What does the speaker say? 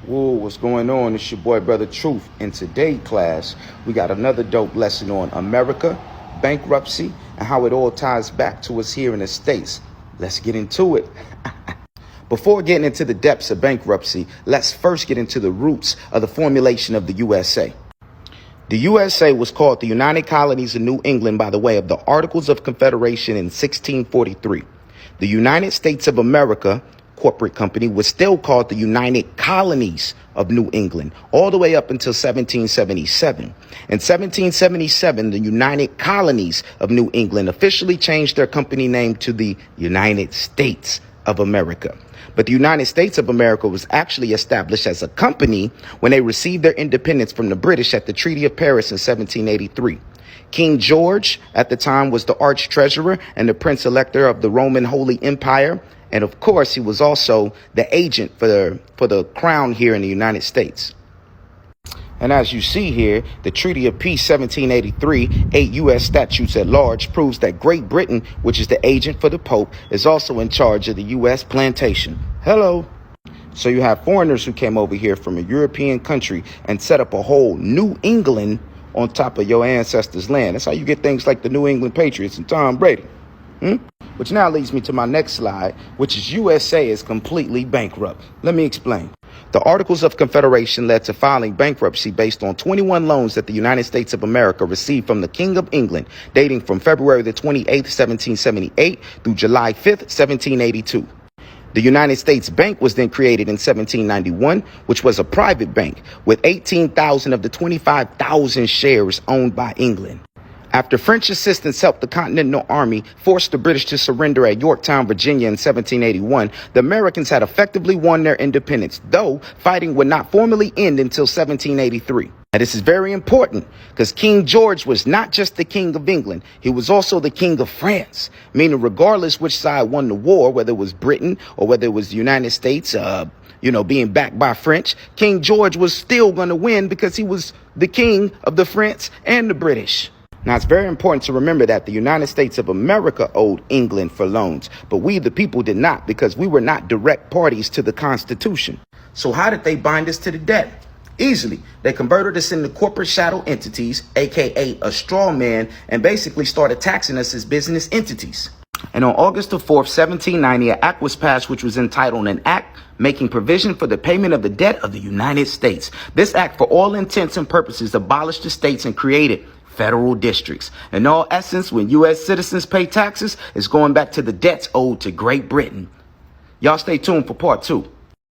Whoa, what's going on? It's your boy, Brother Truth. In today's class, we got another dope lesson on America, bankruptcy, and how it all ties back to us here in the States. Let's get into it. Before getting into the depths of bankruptcy, let's first get into the roots of the formulation of the USA. The USA was called the United Colonies of New England by the way of the Articles of Confederation in 1643. The United States of America corporate company was still called the United Colonies of New England all the way up until 1777. In 1777, the United Colonies of New England officially changed their company name to the United States of America. But the United States of America was actually established as a company when they received their independence from the British at the Treaty of Paris in 1783. King George at the time was the arch treasurer and the prince elector of the Roman Holy Empire. And of course, he was also the agent for the crown here in the United States. And as you see here, the Treaty of Peace 1783, 8 U.S. statutes at large, proves that Great Britain, which is the agent for the Pope, is also in charge of the U.S. plantation. Hello. So you have foreigners who came over here from a European country and set up a whole New England on top of your ancestors' land. That's how you get things like the New England Patriots and Tom Brady. Which now leads me to my next slide, which is USA is completely bankrupt. Let me explain. The Articles of Confederation led to filing bankruptcy based on 21 loans that the United States of America received from the King of England, dating from February the 28th, 1778 through July 5th, 1782. The United States Bank was then created in 1791, which was a private bank with 18,000 of the 25,000 shares owned by England. After French assistance helped the Continental Army force the British to surrender at Yorktown, Virginia in 1781, the Americans had effectively won their independence, though fighting would not formally end until 1783. Now, this is very important because King George was not just the King of England. He was also the King of France, meaning regardless which side won the war, whether it was Britain or whether it was the United States, being backed by French, King George was still going to win because he was the king of the French and the British. Now, it's very important to remember that the United States of America owed England for loans, but we, the people, did not because we were not direct parties to the Constitution. So how did they bind us to the debt? Easily. They converted us into corporate shadow entities, aka a straw man, and basically started taxing us as business entities. And on August the 4th, 1790, an act was passed which was entitled an act making provision for the payment of the debt of the United States. This act, for all intents and purposes, abolished the states and created federal districts. In all essence, when U.S. citizens pay taxes, it's going back to the debts owed to Great Britain. Y'all stay tuned for part 2.